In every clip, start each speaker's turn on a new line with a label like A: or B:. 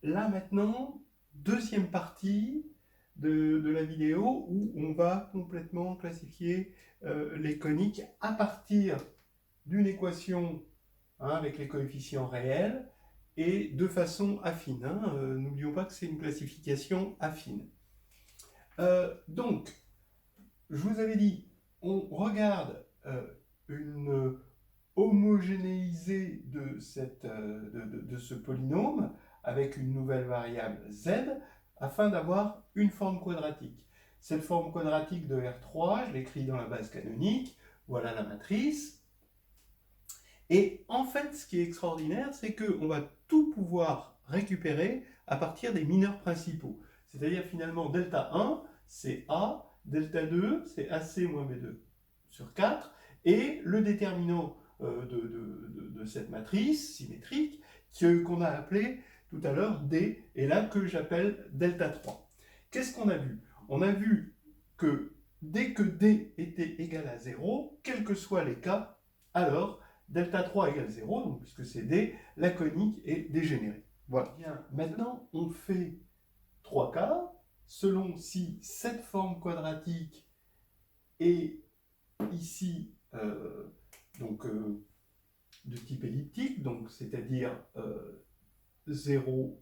A: là maintenant, deuxième partie de la vidéo où on va complètement classifier les coniques à partir d'une équation avec les coefficients réels et de façon affine. N'oublions pas que c'est une classification affine. Donc, je vous avais dit, on regarde une homogénéisée de ce polynôme avec une nouvelle variable z afin d'avoir une forme quadratique. Cette forme quadratique de R3, je l'écris dans la base canonique, voilà la matrice. Et en fait, ce qui est extraordinaire, c'est qu'on va tout pouvoir récupérer à partir des mineurs principaux. C'est-à-dire finalement delta 1, c'est A, delta 2, c'est AC moins B2 sur 4, et le déterminant de cette matrice symétrique qu'on a appelé tout à l'heure D, et là que j'appelle delta 3. Qu'est-ce qu'on a vu? On a vu que dès que D était égal à 0, quels que soient les cas, alors delta 3 égale 0, donc puisque c'est D, la conique est dégénérée. Voilà. Bien, maintenant on fait 3 cas, selon si cette forme quadratique est ici de type elliptique, donc c'est-à-dire 0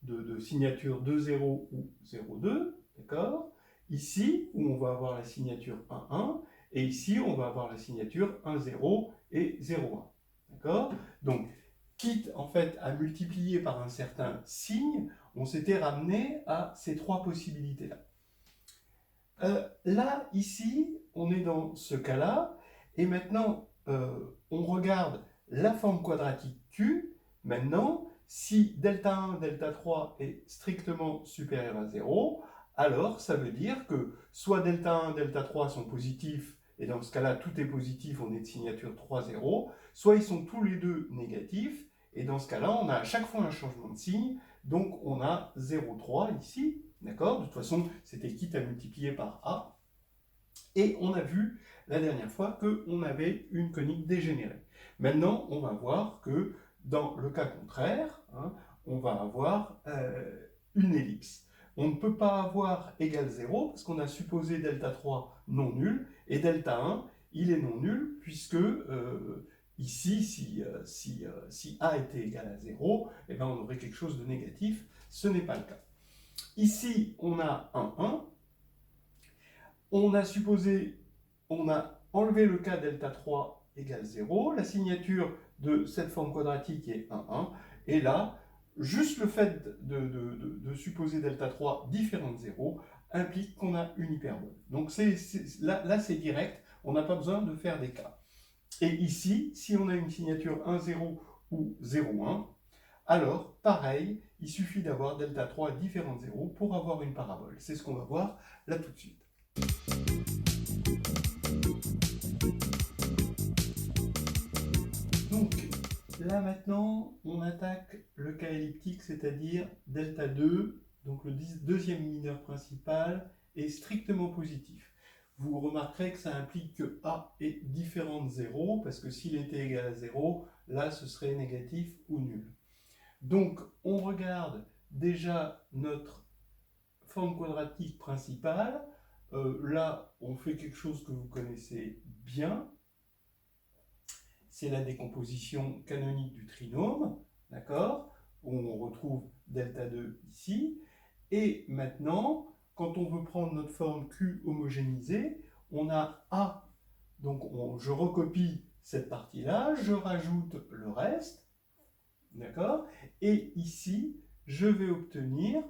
A: de signature 2,0 ou 0,2, d'accord? Ici, où on va avoir la signature 1,1, et ici, on va avoir la signature 1,0 et 0,1, d'accord? Donc, quitte en fait à multiplier par un certain signe, on s'était ramené à ces trois possibilités-là. Là, ici, on est dans ce cas-là, et maintenant, on regarde la forme quadratique Q. Maintenant, si delta 1, delta 3 est strictement supérieur à 0, alors ça veut dire que soit delta 1, delta 3 sont positifs, et dans ce cas-là, tout est positif, on est de signature 3, 0, soit ils sont tous les deux négatifs, et dans ce cas-là, on a à chaque fois un changement de signe, donc on a 0,3 ici, d'accord? De toute façon, c'était quitte à multiplier par A. Et on a vu la dernière fois qu'on avait une conique dégénérée. Maintenant, on va voir que dans le cas contraire, on va avoir une ellipse. On ne peut pas avoir égal 0 parce qu'on a supposé delta 3 non nul, et delta 1, il est non nul, puisque ici, si A était égal à 0, eh ben on aurait quelque chose de négatif. Ce n'est pas le cas. Ici, on a un 1. On a enlevé le cas delta 3 égale 0. La signature de cette forme quadratique est 1, 1. Et là, juste le fait de supposer delta 3 différent de 0 implique qu'on a une hyperbole. Donc là, c'est direct. On n'a pas besoin de faire des cas. Et ici, si on a une signature 1, 0 ou 0, 1, alors, pareil, il suffit d'avoir delta 3 différent de 0 pour avoir une parabole. C'est ce qu'on va voir là tout de suite. Donc, là maintenant, on attaque le cas elliptique, c'est-à-dire delta 2, donc le deuxième mineur principal, est strictement positif. Vous remarquerez que ça implique que A est différent de 0, parce que s'il était égal à 0, là ce serait négatif ou nul. Donc, on regarde déjà notre forme quadratique principale. Là, on fait quelque chose que vous connaissez bien. C'est la décomposition canonique du trinôme, d'accord? Où on retrouve delta 2 ici. Et maintenant, quand on veut prendre notre forme Q homogénéisée, on a A. Donc, je recopie cette partie-là, je rajoute le reste. D'accord? Et ici, je vais obtenir,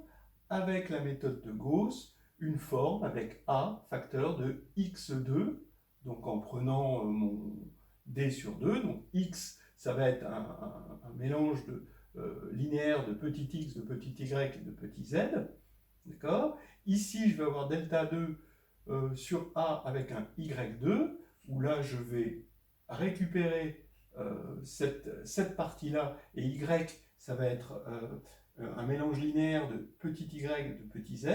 A: avec la méthode de Gauss, une forme avec A, facteur de x2, donc en prenant mon d sur 2, donc x, ça va être un mélange linéaire de petit x, de petit y et de petit z. D'accord? Ici, je vais avoir delta 2 sur A avec un y2, où là, je vais récupérer cette partie-là, et y, ça va être un mélange linéaire de petit y et de petit z,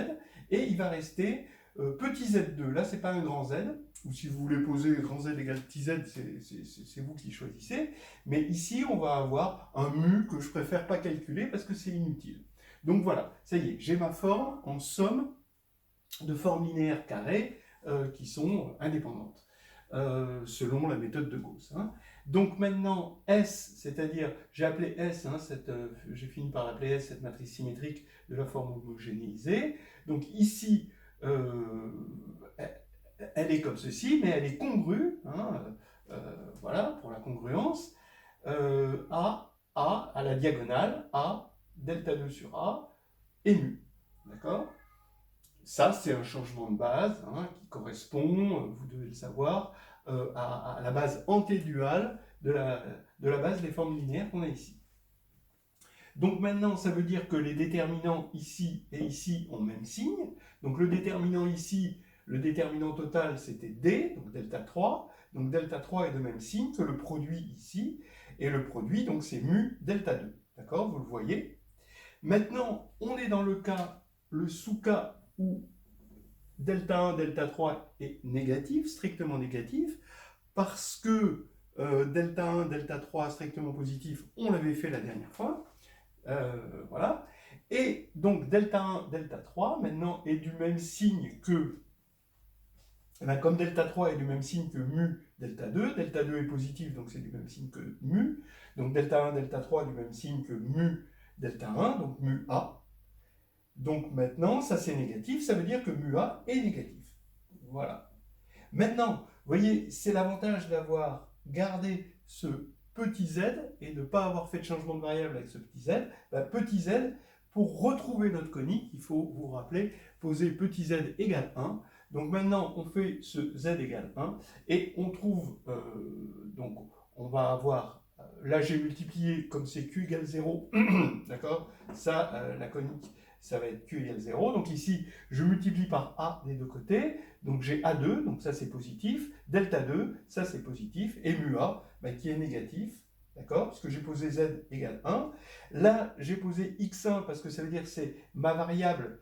A: et il va rester petit z2. Là, c'est pas un grand z, ou si vous voulez poser grand z égale petit z, c'est vous qui choisissez, mais ici, on va avoir un mu que je préfère pas calculer parce que c'est inutile. Donc voilà, ça y est, j'ai ma forme en somme de formes linéaires carrées qui sont indépendantes, selon la méthode de Gauss. Hein. Donc maintenant, S, c'est-à-dire, j'ai appelé S, hein, j'ai fini par appeler S cette matrice symétrique de la forme homogénéisée. Donc ici, elle est comme ceci, mais elle est congrue, hein, voilà, pour la congruence, à la diagonale, A, delta 2 sur A, et mu. D'accord? Ça, c'est un changement de base hein, qui correspond, vous devez le savoir, à la base antéduale de la base des formes linéaires qu'on a ici. Donc maintenant, ça veut dire que les déterminants ici et ici ont le même signe. Donc le déterminant ici, le déterminant total, c'était D, donc delta 3. Donc delta 3 est de même signe que le produit ici. Et le produit, donc c'est mu delta 2. D'accord? Vous le voyez. Maintenant, on est dans le sous-cas où delta 1, delta 3 est négatif, strictement négatif, parce que delta 1, delta 3 strictement positif, on l'avait fait la dernière fois. Voilà. Et donc delta 1, delta 3, maintenant, est du même signe que, comme delta 3 est du même signe que mu delta 2 est positif, donc c'est du même signe que mu, donc delta 1, delta 3 est du même signe que mu delta 1, donc mu A. Donc maintenant, ça c'est négatif, ça veut dire que mu A est négatif. Voilà. Maintenant, vous voyez, c'est l'avantage d'avoir gardé ce petit z et de ne pas avoir fait de changement de variable avec ce petit z. Petit z, pour retrouver notre conique, il faut vous rappeler, poser petit z égale 1. Donc maintenant, on fait ce z égale 1 et on trouve, donc on va avoir, là j'ai multiplié comme c'est q égale 0, d'accord? Ça, la conique, ça va être q égale 0. Donc ici, je multiplie par a des deux côtés. Donc j'ai A2, donc ça c'est positif. Delta 2, ça c'est positif. Et mu A, qui est négatif. D'accord? Parce que j'ai posé z égale 1. Là, j'ai posé x1 parce que ça veut dire que c'est ma variable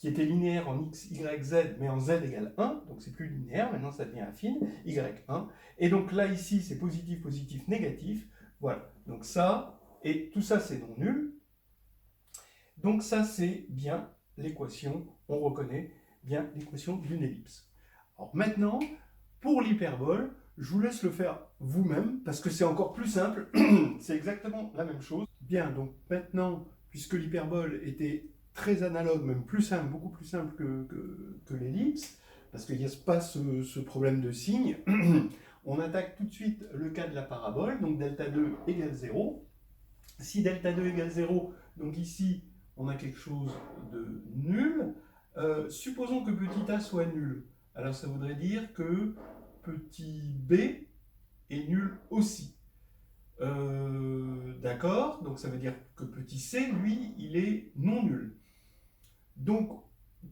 A: qui était linéaire en x, y, z, mais en z égale 1. Donc c'est plus linéaire, maintenant ça devient affine, y1. Et donc là, ici, c'est positif, positif, négatif. Voilà. Donc ça, et tout ça c'est non nul. Donc ça, c'est bien l'équation, on reconnaît bien l'équation d'une ellipse. Alors maintenant, pour l'hyperbole, je vous laisse le faire vous-même, parce que c'est encore plus simple, c'est exactement la même chose. Bien, donc maintenant, puisque l'hyperbole était très analogue, même plus simple, beaucoup plus simple que l'ellipse, parce qu'il n'y a pas ce problème de signe, on attaque tout de suite le cas de la parabole, donc delta 2 égale 0. Si delta 2 égale 0, donc ici, on a quelque chose de nul. Supposons que petit a soit nul. Alors ça voudrait dire que petit b est nul aussi. D'accord? Donc ça veut dire que petit c, lui, il est non nul. Donc,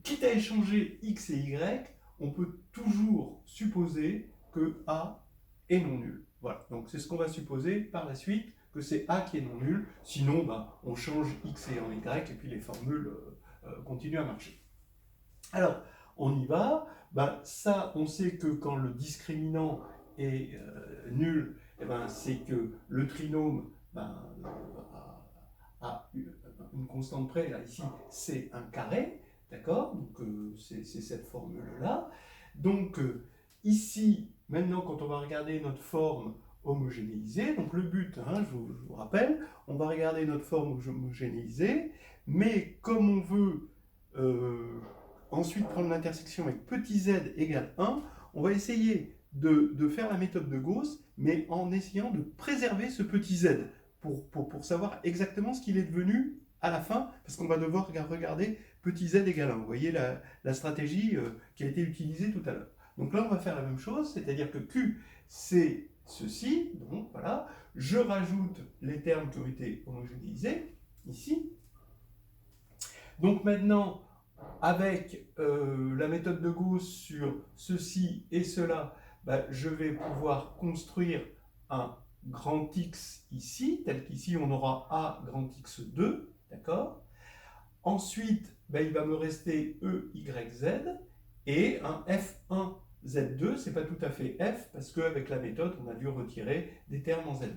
A: quitte à échanger x et y, on peut toujours supposer que a est non nul. Voilà, donc c'est ce qu'on va supposer par la suite, que c'est a qui est non nul, sinon on change x et en y, et puis les formules continuent à marcher. Alors, on y va, ça on sait que quand le discriminant est nul, c'est que le trinôme a une constante près, là ici c'est un carré, d'accord? Donc c'est cette formule-là. Donc ici, maintenant quand on va regarder notre forme homogénéisée, donc le but, hein, je vous rappelle, on va regarder notre forme homogénéisée, mais comme on veut ensuite prendre l'intersection avec petit z égale 1, on va essayer de faire la méthode de Gauss, mais en essayant de préserver ce petit z, pour savoir exactement ce qu'il est devenu à la fin, parce qu'on va devoir regarder petit z égale 1. Vous voyez la stratégie qui a été utilisée tout à l'heure. Donc là, on va faire la même chose, c'est-à-dire que Q, c'est ceci, donc voilà, je rajoute les termes qui ont été homogénéisés, ici. Donc maintenant, avec la méthode de Gauss sur ceci et cela, je vais pouvoir construire un grand X ici, tel qu'ici on aura A grand X2, d'accord? Ensuite, il va me rester E, Y, Z, et un F1, Z2, c'est pas tout à fait F, parce qu'avec la méthode, on a dû retirer des termes en Z2.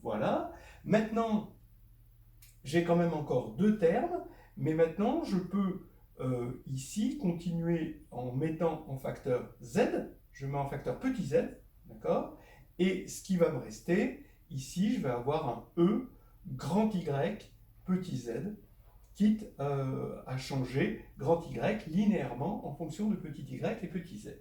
A: Voilà. Maintenant, j'ai quand même encore deux termes, mais maintenant je peux ici continuer en mettant en facteur z, je mets en facteur petit z, d'accord? Et ce qui va me rester, ici je vais avoir un E grand Y petit z, quitte à changer grand Y linéairement en fonction de petit y et petit z.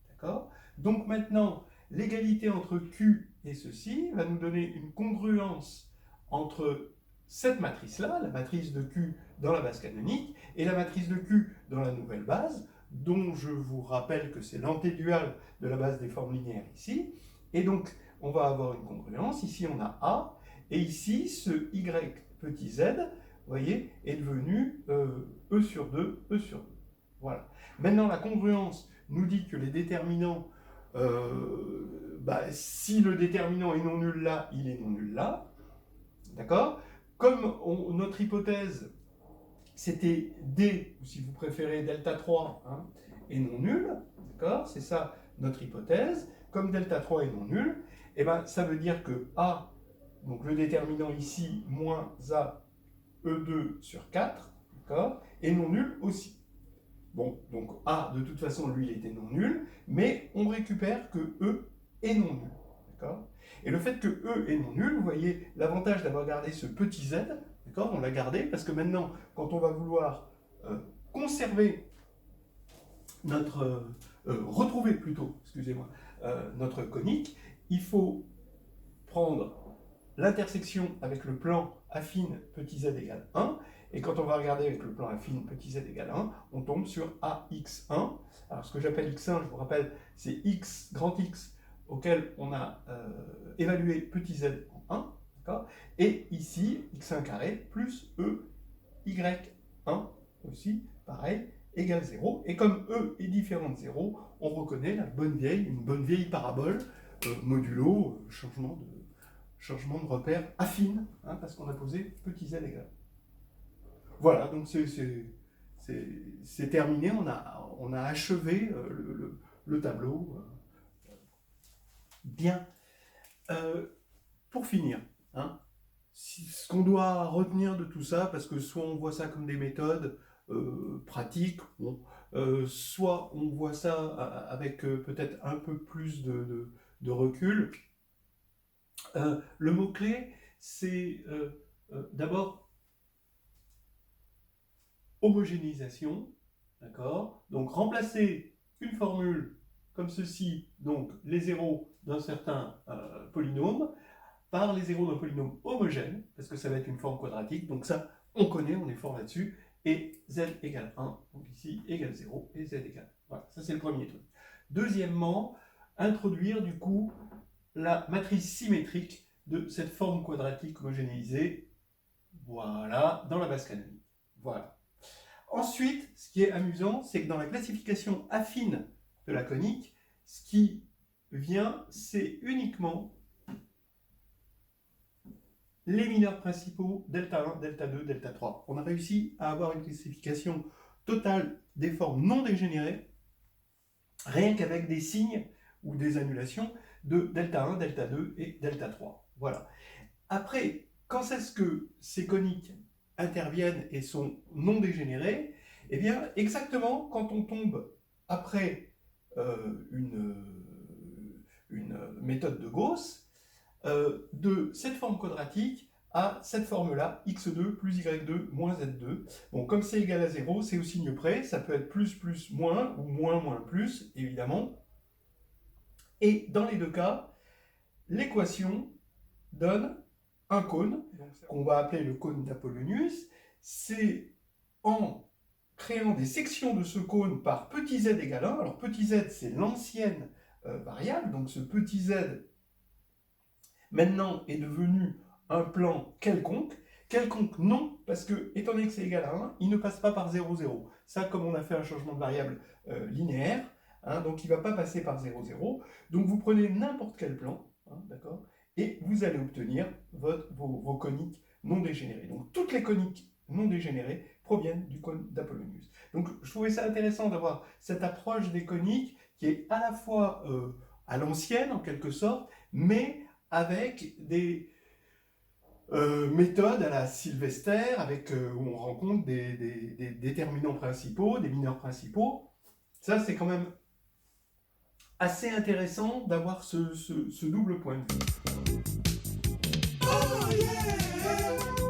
A: D'accord? Donc maintenant, l'égalité entre Q et ceci va nous donner une congruence entre cette matrice-là, la matrice de Q dans la base canonique, et la matrice de Q dans la nouvelle base, dont je vous rappelle que c'est l'antédual de la base des formes linéaires ici. Et donc, on va avoir une congruence. Ici, on a A, et ici, ce Y petit z, vous voyez, est devenu E sur 2, E sur 2. Voilà. Maintenant, la congruence nous dit que les déterminants, si le déterminant est non nul là, il est non nul là. D'accord? Comme notre hypothèse, c'était D, ou si vous préférez delta 3, hein, est non nul, d'accord? C'est ça notre hypothèse. Comme delta 3 est non nul, et ben, ça veut dire que A, donc le déterminant ici, moins A, E2 sur 4, d'accord, est non nul aussi. Bon, donc A, de toute façon, lui, il était non nul, mais on récupère que E est non nul. D'accord? Et le fait que E est non nul, vous voyez l'avantage d'avoir gardé ce petit z, d'accord? On l'a gardé parce que maintenant, quand on va vouloir conserver notre. Retrouver plutôt, excusez-moi, notre conique, il faut prendre l'intersection avec le plan affine petit z égale 1, et quand on va regarder avec le plan affine petit z égale 1, on tombe sur AX1. Alors ce que j'appelle X1, je vous rappelle, c'est X, grand X, auquel on a évalué petit z en 1, d'accord? Et ici, X1 carré plus E, Y1 aussi, pareil, égale 0. Et comme E est différent de 0, on reconnaît une bonne vieille parabole modulo changement de repère affine, hein, parce qu'on a posé petit z égal. Voilà, donc c'est terminé, on a achevé le tableau. Bien. Pour finir, hein, ce qu'on doit retenir de tout ça, parce que soit on voit ça comme des méthodes pratiques, bon, soit on voit ça avec peut-être un peu plus de recul. Le mot-clé, c'est d'abord homogénéisation, d'accord? Donc remplacer une formule comme ceci, donc les zéros d'un certain polynôme, par les zéros d'un polynôme homogène, parce que ça va être une forme quadratique, donc ça, on connaît, on est fort là-dessus, et z égale 1, donc ici égale 0, et z égale 1. Voilà, ça c'est le premier truc. Deuxièmement, introduire du coup la matrice symétrique de cette forme quadratique homogénéisée, voilà, dans la base canonique. Voilà. Ensuite, ce qui est amusant, c'est que dans la classification affine de la conique, ce qui vient, c'est uniquement les mineurs principaux, delta 1, delta 2, delta 3. On a réussi à avoir une classification totale des formes non dégénérées, rien qu'avec des signes ou des annulations de delta 1, delta 2 et delta 3. Voilà. Après, quand est-ce que ces coniques interviennent et sont non dégénérées? Eh bien, exactement quand on tombe après une méthode de Gauss, de cette forme quadratique à cette forme-là, x2 plus y2 moins z2. Bon, comme c'est égal à 0, c'est au signe près, ça peut être plus, plus, moins, ou moins, moins, plus, évidemment. Et dans les deux cas, l'équation donne un cône, qu'on va appeler le cône d'Apollonius. C'est en créant des sections de ce cône par petit z égale 1. Alors petit z, c'est l'ancienne variable, donc ce petit z maintenant est devenu un plan quelconque. Quelconque non, parce que, étant donné que c'est égal à 1, il ne passe pas par 0, 0. Ça, comme on a fait un changement de variable linéaire, hein, donc il ne va pas passer par 0, 0. Donc vous prenez n'importe quel plan, hein, d'accord, et vous allez obtenir vos coniques non dégénérées. Donc toutes les coniques non dégénérées proviennent du cône d'Apollonius. Donc je trouvais ça intéressant d'avoir cette approche des coniques qui est à la fois à l'ancienne en quelque sorte, mais avec des méthode à la Sylvester, avec, où on rencontre des déterminants principaux, des mineurs principaux. Ça, c'est quand même assez intéressant d'avoir ce double point de vue.
B: Oh yeah!